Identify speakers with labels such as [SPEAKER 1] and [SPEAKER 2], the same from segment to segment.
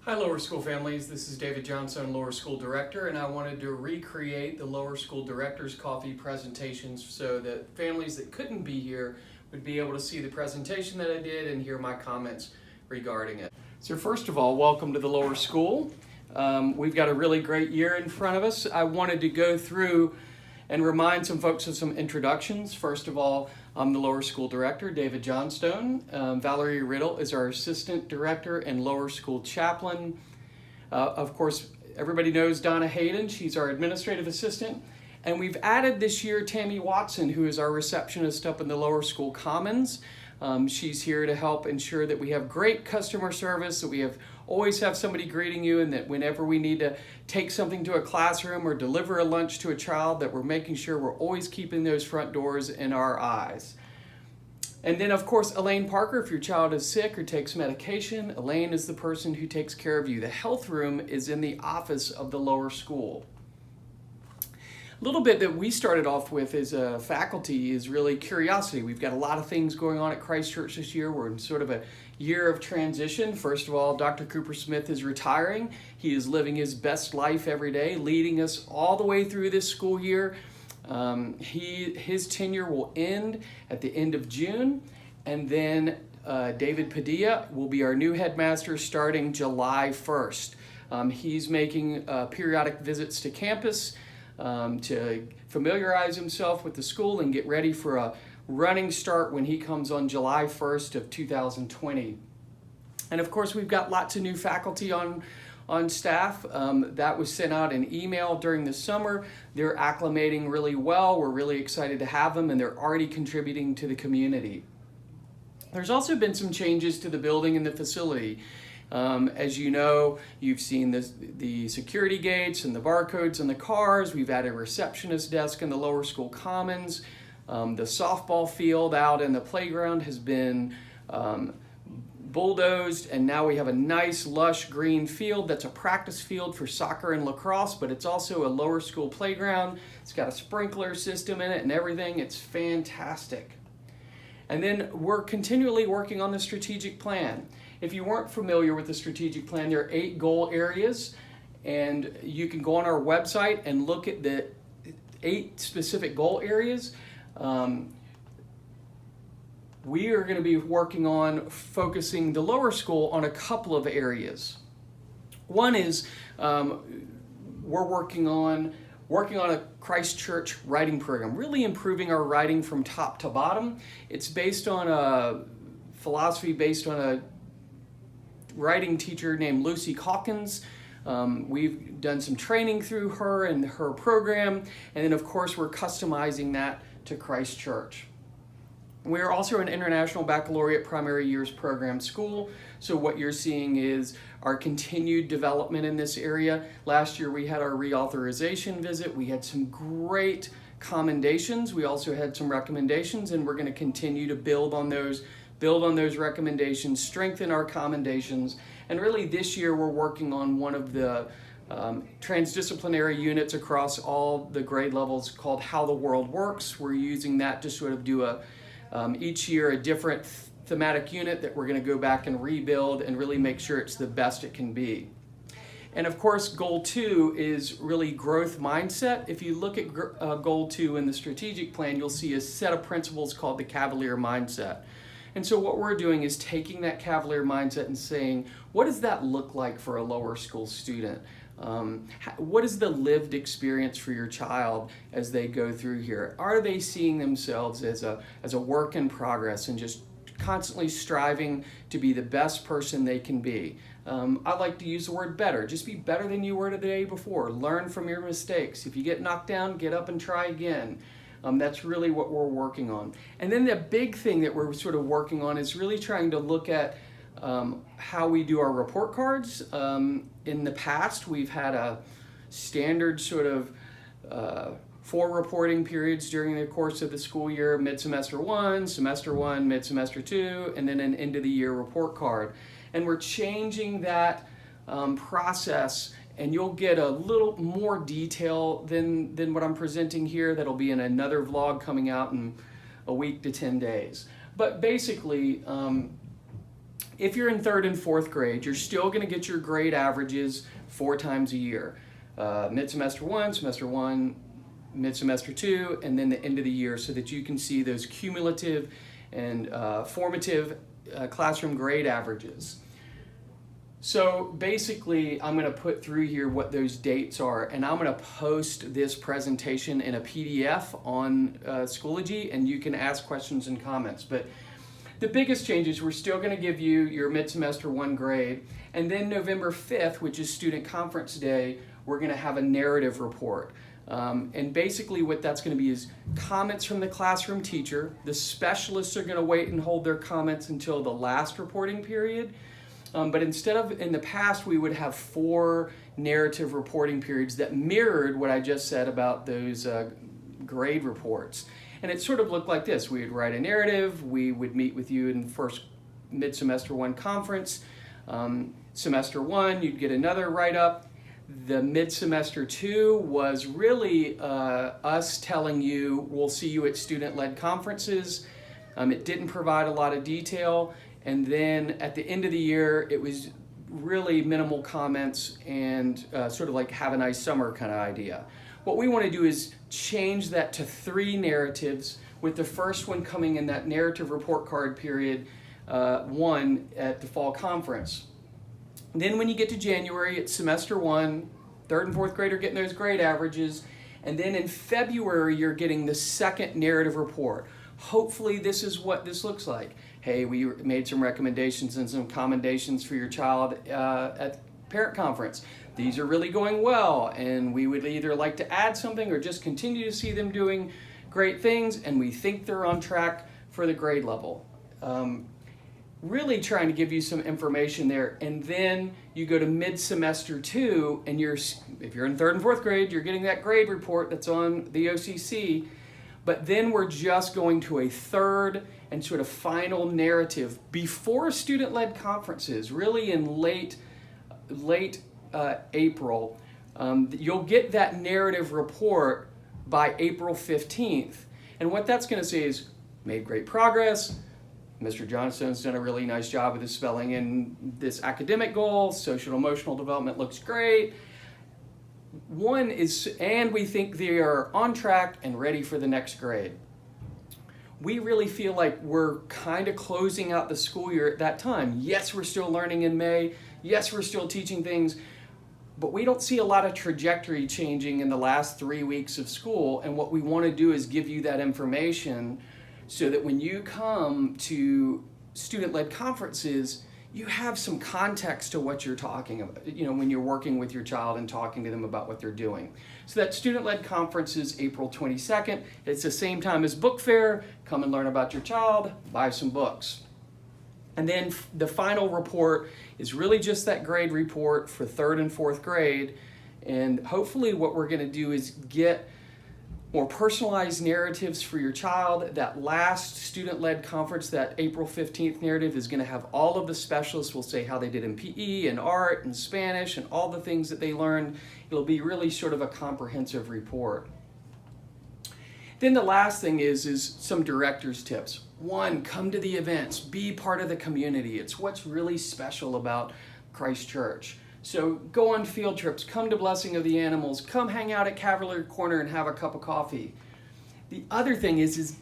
[SPEAKER 1] Hi Lower School families, this is David Johnstone, Lower School Director, and I wanted to recreate the Lower School Director's Coffee presentations so that families that couldn't be here would be able to see the presentation that I did and hear my comments regarding it. So first of all, welcome to the Lower School. We've got a really great year in front of us. I wanted to go through and remind some folks of some introductions. First of all, I'm the Lower School Director, David Johnstone. Valerie Riddle is our Assistant Director and Lower School Chaplain. Of course, everybody knows Donna Hayden. She's our Administrative Assistant. And we've added this year Tammy Watson, who is our receptionist up in the Lower School Commons. She's here to help ensure that we have great customer service, that we always have somebody greeting you, and that whenever we need to take something to a classroom or deliver a lunch to a child, that we're making sure we're always keeping those front doors in our eyes. And then of course, Elaine Parker, if your child is sick or takes medication, Elaine is the person who takes care of you. The health room is in the office of the lower school. A little bit that we started off with as a faculty is really curiosity. We've got a lot of things going on at Christ Church this year. We're in sort of a year of transition. First of all, Dr. Cooper Smith is retiring. He is living his best life every day, leading us all the way through this school year. His tenure will end at the end of June, and then David Padilla will be our new headmaster starting July 1st. He's making periodic visits to campus to familiarize himself with the school and get ready for a running start when he comes on July 1st of 2020. And of course, we've got lots of new faculty on staff. That was sent out an email during the summer. They're acclimating really well. We're really excited to have them, and they're already contributing to the community. There's also been some changes to the building and the facility. As you know, you've seen the security gates and the barcodes on the cars. We've added a receptionist desk in the lower school commons. The softball field out in the playground has been bulldozed, and now we have a nice lush green field that's a practice field for soccer and lacrosse, but it's also a lower school playground. It's got a sprinkler system in it and everything. It's fantastic. And then we're continually working on the strategic plan. If you weren't familiar with the strategic plan, there are 8 goal areas, and you can go on our website and look at the 8 specific goal areas. We are going to be working on focusing the lower school on a couple of areas. One is we're working on a Christ Church writing program, really improving our writing from top to bottom. It's based on a philosophy based on a writing teacher named Lucy Calkins. We've done some training through her and her program, and then of course we're customizing that to Christ Church. We are also an International Baccalaureate Primary Years Program school, so what you're seeing is our continued development in this area. Last year we had our reauthorization visit. We had some great commendations. We also had some recommendations, and we're going to continue to build on those recommendations, strengthen our commendations, and really this year we're working on one of the transdisciplinary units across all the grade levels called How the World Works. We're using that to sort of do each year a different thematic unit that we're going to go back and rebuild and really make sure it's the best it can be. And of course, goal 2 is really growth mindset. If you look at goal 2 in the strategic plan, you'll see a set of principles called the Cavalier mindset. And so what we're doing is taking that Cavalier mindset and saying, what does that look like for a lower school student? What is the lived experience for your child as they go through here? Are they seeing themselves as a work in progress and just constantly striving to be the best person they can be? I like to use the word better. Just be better than you were the day before. Learn from your mistakes. If you get knocked down, get up and try again. That's really what we're working on. And then the big thing that we're sort of working on is really trying to look at how we do our report cards. In the past, we've had a standard sort of 4 reporting periods during the course of the school year: mid-semester 1, semester 1, mid-semester 2, and then an end-of-the-year report card. And we're changing that process, and you'll get a little more detail than what I'm presenting here. That'll be in another vlog coming out in a week to 10 days. But basically, If you're in 3rd and 4th grade, you're still going to get your grade averages 4 times a year. Mid-semester 1, semester 1, mid-semester 2, and then the end of the year, so that you can see those cumulative and formative classroom grade averages. So basically, I'm going to put through here what those dates are, and I'm going to post this presentation in a PDF on Schoology, and you can ask questions and comments. But the biggest changes, we're still going to give you your mid-semester 1 grade, and then November 5th, which is Student Conference Day, we're going to have a narrative report. And basically what that's going to be is comments from the classroom teacher. The specialists are going to wait and hold their comments until the last reporting period. But instead of, in the past, we would have 4 narrative reporting periods that mirrored what I just said about those grade reports. And it sort of looked like this. We would write a narrative, we would meet with you in first mid-semester 1 conference. Semester 1, you'd get another write-up. The mid-semester 2 was really us telling you, we'll see you at student-led conferences. It didn't provide a lot of detail. And then at the end of the year, it was really minimal comments and sort of like have a nice summer kind of idea. What we want to do is change that to 3 narratives, with the first one coming in that narrative report card period 1 at the fall conference. Then when you get to January, it's semester 1, 3rd and 4th grade are getting those grade averages, and then in February, you're getting the second narrative report. Hopefully this is what this looks like. Hey, we made some recommendations and some commendations for your child at parent conference. These are really going well, and we would either like to add something or just continue to see them doing great things, and we think they're on track for the grade level. Really trying to give you some information there, and then you go to mid-semester 2, and if you're in 3rd and 4th grade, you're getting that grade report that's on the OCC, but then we're just going to a 3rd and sort of final narrative before student-led conferences, really in late April. You'll get that narrative report by April 15th, and what that's going to say is, made great progress, Mr. Johnstone's done a really nice job with his spelling in this academic goal. Social and emotional development looks great. And we think they are on track and ready for the next grade. We really feel like we're kind of closing out the school year at that time. Yes, we're still learning in May. Yes, we're still teaching things, but we don't see a lot of trajectory changing in the last 3 weeks of school. And what we want to do is give you that information so that when you come to student-led conferences, you have some context to what you're talking about, when you're working with your child and talking to them about what they're doing. So that student-led conference is April 22nd. It's the same time as book fair. Come and learn about your child, buy some books. And then the final report is really just that grade report for 3rd and 4th grade. And hopefully what we're going to do is get more personalized narratives for your child. That last student-led conference, that April 15th narrative, is going to have all of the specialists will say how they did in PE and art and Spanish and all the things that they learned. It'll be really sort of a comprehensive report. Then the last thing is some director's tips. 1, come to the events, be part of the community. It's what's really special about Christ Church. So go on field trips, come to Blessing of the Animals, come hang out at Cavalier Corner and have a cup of coffee. The other thing is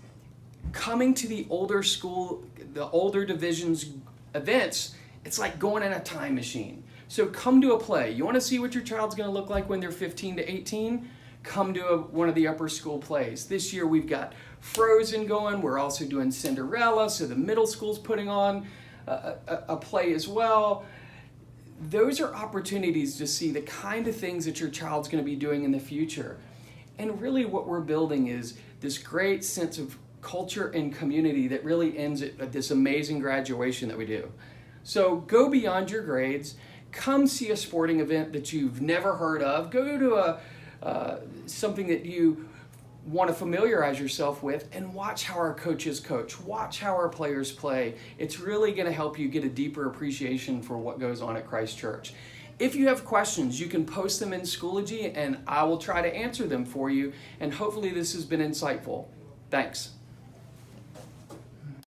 [SPEAKER 1] coming to the older school, the older divisions events, it's like going in a time machine. So come to a play. You want to see what your child's going to look like when they're 15 to 18? Come to one of the upper school plays. This year we've got Frozen going. We're also doing Cinderella, so the middle school's putting on a play as well. Those are opportunities to see the kind of things that your child's going to be doing in the future. And really what we're building is this great sense of culture and community that really ends at this amazing graduation that we do. So go beyond your grades, come see a sporting event that you've never heard of, go to something that you want to familiarize yourself with, and watch how our coaches coach, watch how our players play. It's really going to help you get a deeper appreciation for what goes on at Christ Church. If you have questions, you can post them in Schoology and I will try to answer them for you, and hopefully this has been insightful. Thanks.